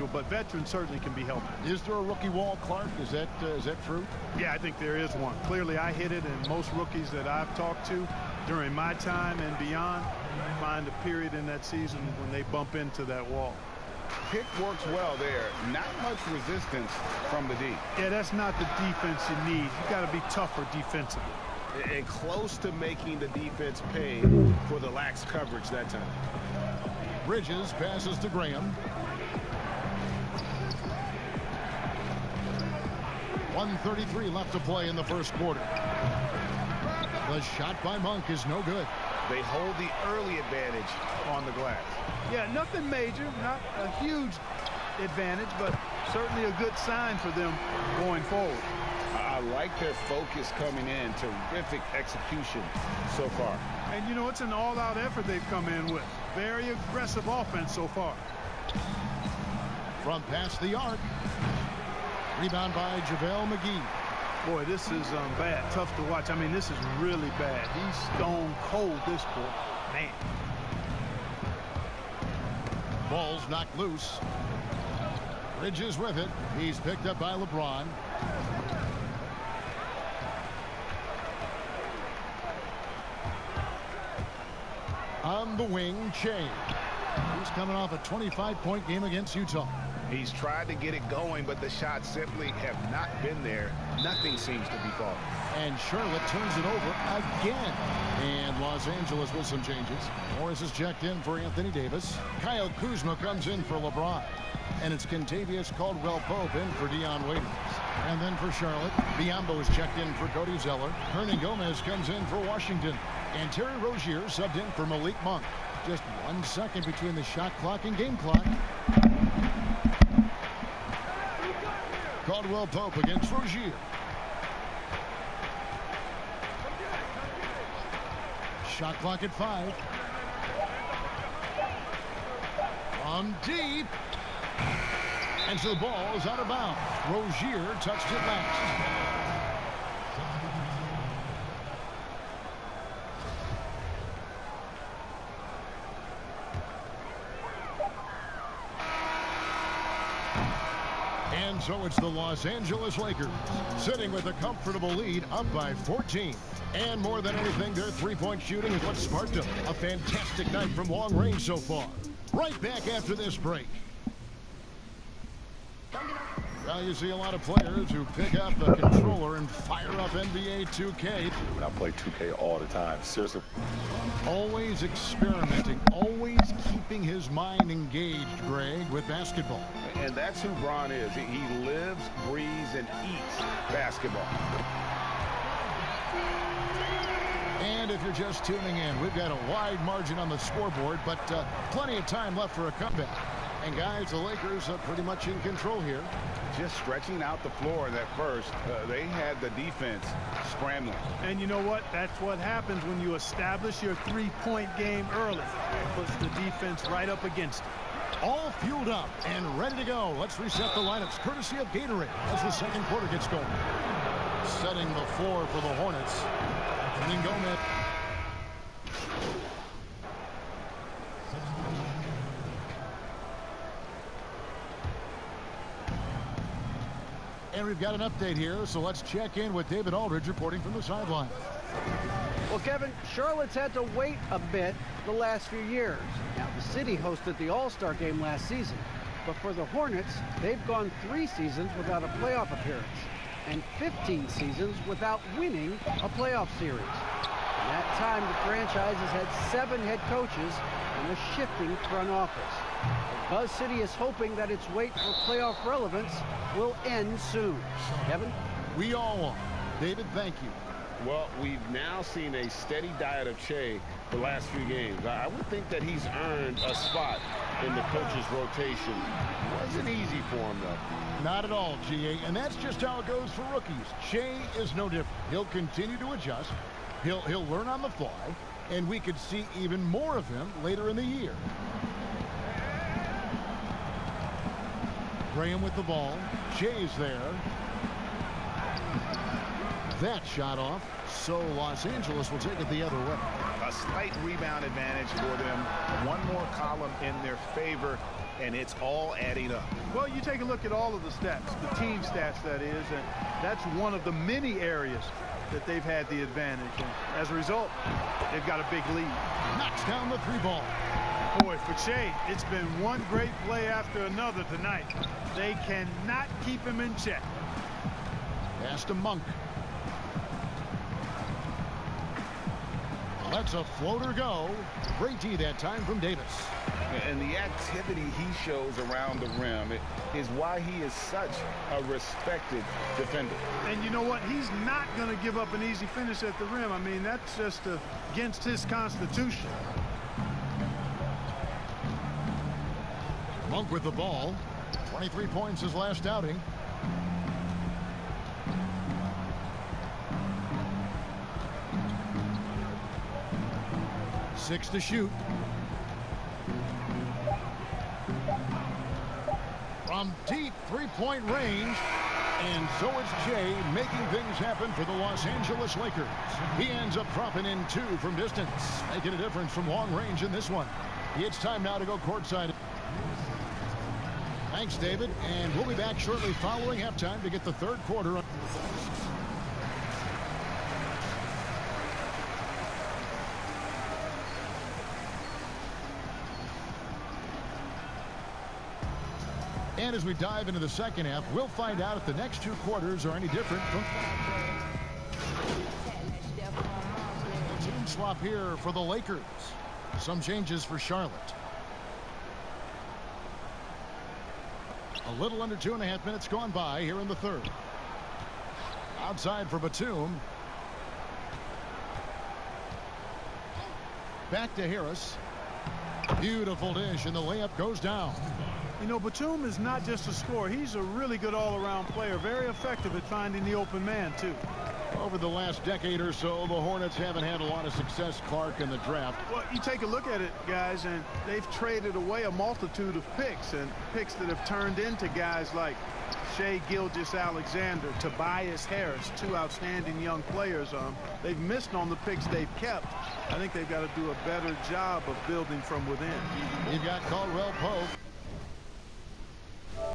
individual, but veterans certainly can be helped. Is there a rookie wall, Clark? Is that true? Yeah, I think there is one. Clearly, I hit it, and most rookies that I've talked to during my time and beyond find a period in that season when they bump into that wall. Pick works well there. Not much resistance from the D. Yeah, that's not the defense you need. You got to be tougher defensively. And close to making the defense pay for the lax coverage that time. Bridges passes to Graham. 1:33 left to play in the first quarter. The shot by Monk is no good. They hold the early advantage on the glass. Yeah, nothing major, not a huge advantage, but certainly a good sign for them going forward. I like their focus coming in. Terrific execution so far. And, you know, it's an all-out effort they've come in with. Very aggressive offense so far. From past the arc. Rebound by JaVale McGee. Boy, this is bad. Tough to watch. I mean, this is really bad. He's stone cold this quarter. Man. Ball's knocked loose. Bridges with it. He's picked up by LeBron. On the wing, Che. He's coming off a 25-point game against Utah. He's tried to get it going, but the shots simply have not been there. Nothing seems to be falling. And Charlotte turns it over again. And Los Angeles with some changes. Morris is checked in for Anthony Davis. Kyle Kuzma comes in for LeBron. And it's Kentavious Caldwell-Pope in for Dion Waiters. And then for Charlotte, Biyombo is checked in for Cody Zeller. Hernan Gomez comes in for Washington. And Terry Rozier subbed in for Malik Monk. Just 1 second between the shot clock and game clock. Caldwell-Pope against Rozier. Shot clock at 5. On deep. And so the ball is out of bounds. Rozier touched it last. And so it's the Los Angeles Lakers sitting with a comfortable lead, up by 14. And more than anything, their three-point shooting is what sparked a fantastic night from long range so far. Right back after this break. Well, you see a lot of players who pick up the controller and fire up NBA 2K. I play 2K all the time, seriously. Always experimenting, always keeping his mind engaged, Greg, with basketball. And that's who Bron is. He lives, breathes, and eats basketball. And if you're just tuning in, we've got a wide margin on the scoreboard, but plenty of time left for a comeback. And guys, the Lakers are pretty much in control here. Just stretching out the floor in that first. They had the defense scrambling. And you know what? That's what happens when you establish your three-point game early. It puts the defense right up against it. All fueled up and ready to go. Let's reset the lineups courtesy of Gatorade as the second quarter gets going. Setting the floor for the Hornets. Hernan Gomez. And we've got an update here, so let's check in with David Aldridge reporting from the sideline. Well, Kevin, Charlotte's had to wait a bit the last few years. Now, the city hosted the All-Star game last season, but for the Hornets, they've gone 3 seasons without a playoff appearance and 15 seasons without winning a playoff series. In that time, the franchise has had 7 head coaches and a shifting front office. Buzz City is hoping that its wait for playoff relevance will end soon. Kevin? We all are. David, thank you. Well, we've now seen a steady diet of Che the last few games. I would think that he's earned a spot in the coach's rotation. It wasn't easy for him, though. Not at all, GA, and that's just how it goes for rookies. Che is no different. He'll continue to adjust. He'll learn on the fly, and we could see even more of him later in the year. Graham with the ball. Che's there. That shot off. So Los Angeles will take it the other way. a slight rebound advantage for them. One more column in their favor, and it's all adding up. Well, you take a look at all of the stats, the team stats, that is, and that's one of the many areas that they've had the advantage. And as a result, they've got a big lead. Knocks down the three ball. Boy, for Shea, it's been one great play after another tonight. They cannot keep him in check. Pass to Monk. Let's a floater go. Great D that time from Davis. And the activity he shows around the rim is why he is such a respected defender. And you know what? He's not going to give up an easy finish at the rim. I mean, that's just against his constitution. Monk with the ball. 23 points his last outing. Six to shoot. From deep three-point range. And so it's Jay making things happen for the Los Angeles Lakers. He ends up dropping in 2 from distance, making a difference from long range in this one. It's time now to go courtside. Thanks, David. And we'll be back shortly following halftime to get the third quarter. And as we dive into the second half, we'll find out if the next 2 quarters are any different from the team swap here for the Lakers. Some changes for Charlotte. A little under 2.5 minutes gone by here in the third. Outside for Batum. Back to Harris. Beautiful dish, and the layup goes down. You know, Batum is not just a scorer. He's a really good all-around player, very effective at finding the open man, too. Over the last decade or so, the Hornets haven't had a lot of success, Clark, in the draft. Well, you take a look at it, guys, and they've traded away a multitude of picks, and picks that have turned into guys like Shea Gilgeous-Alexander, Tobias Harris, 2 outstanding young players. They've missed on the picks they've kept. I think they've got to do a better job of building from within. You've got Caldwell Pope.